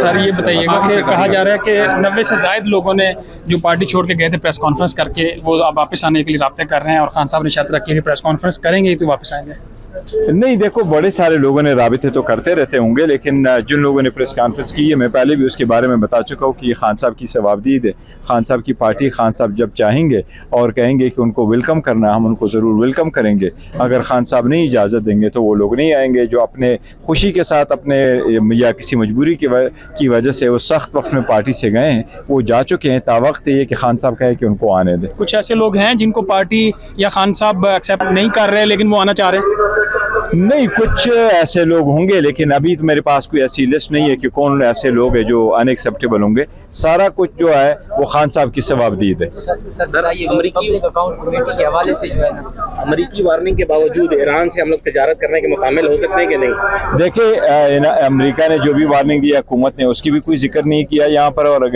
Sir ये बताइएगा कि कहा जा रहा है कि 90 से ज़ायद लोगों ने जो पार्टी छोड़ के गए थे प्रेस कॉन्फ्रेंस करके वो अब वापस आने के लिए राब्ते कर रहे हैं और खान साहब ने शर्त रखी है कि प्रेस कॉन्फ्रेंस करेंगे तो वापस आएंगे। नहीं, देखो बड़े सारे लोगों ने राबिते तो करते रहते होंगे, लेकिन जिन लोगों ने प्रेस कॉन्फ्रेंस की है मैं पहले भी उसके बारे में बता चुका हूँ कि ये खान साहब की सवाबदीद है। खान साहब की पार्टी, खान साहब जब चाहेंगे और कहेंगे कि उनको वेलकम करना है, हम उनको ज़रूर वेलकम करेंगे। अगर खान साहब नहीं इजाज़त देंगे तो वो लोग नहीं आएंगे। जो अपने खुशी के साथ अपने या किसी मजबूरी की वजह से वो सख्त वक्त में पार्टी से गए हैं, वो जा चुके हैं। तावक्त ये कि खान साहब कहे कि उनको आने दें। कुछ ऐसे लोग हैं जिनको पार्टी या खान साहब एक्सेप्ट नहीं कर रहे लेकिन वो आना चाह रहे हैं। नहीं, कुछ ऐसे लोग होंगे, लेकिन अभी तो मेरे पास कोई ऐसी लिस्ट नहीं है कि कौन ऐसे लोग हैं जो अनएक्सेप्टेबल होंगे। सारा कुछ जो है वो खान साहब की सवाबदीद है। सर ये अमरीकी अकाउंट कमेटी के हवाले से जो है ना, अमरीकी वार्निंग के बावजूद ईरान से हम लोग तिजारत करने के मुकामिल हो सकते हैं कि नहीं? देखिए, अमेरिका ने जो भी वार्निंग दी, हुकूमत ने उसकी भी कोई जिक्र नहीं किया यहाँ पर। और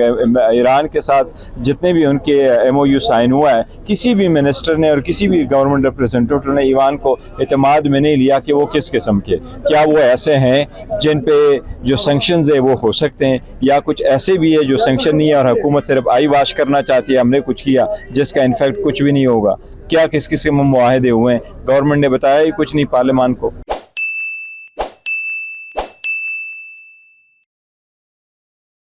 ईरान के साथ जितने भी उनके MOU साइन हुआ है, किसी भी मिनिस्टर ने और किसी भी गवर्नमेंट रिप्रेजेंटेटिव ने ईरान को एतमाद में नहीं लिया कि वो किस किस्म के, क्या वो ऐसे हैं जिन पे जो सैंक्शंस है वो हो सकते हैं, या कुछ ऐसे भी है जो सैंक्शन नहीं है और हुकूमत सिर्फ आई वाश करना चाहती है, हमने कुछ किया जिसका इनफैक्ट कुछ भी नहीं होगा। क्या किस किस्म के मुआहदे हुए हैं, गवर्नमेंट ने बताया ही कुछ नहीं पार्लियामान को।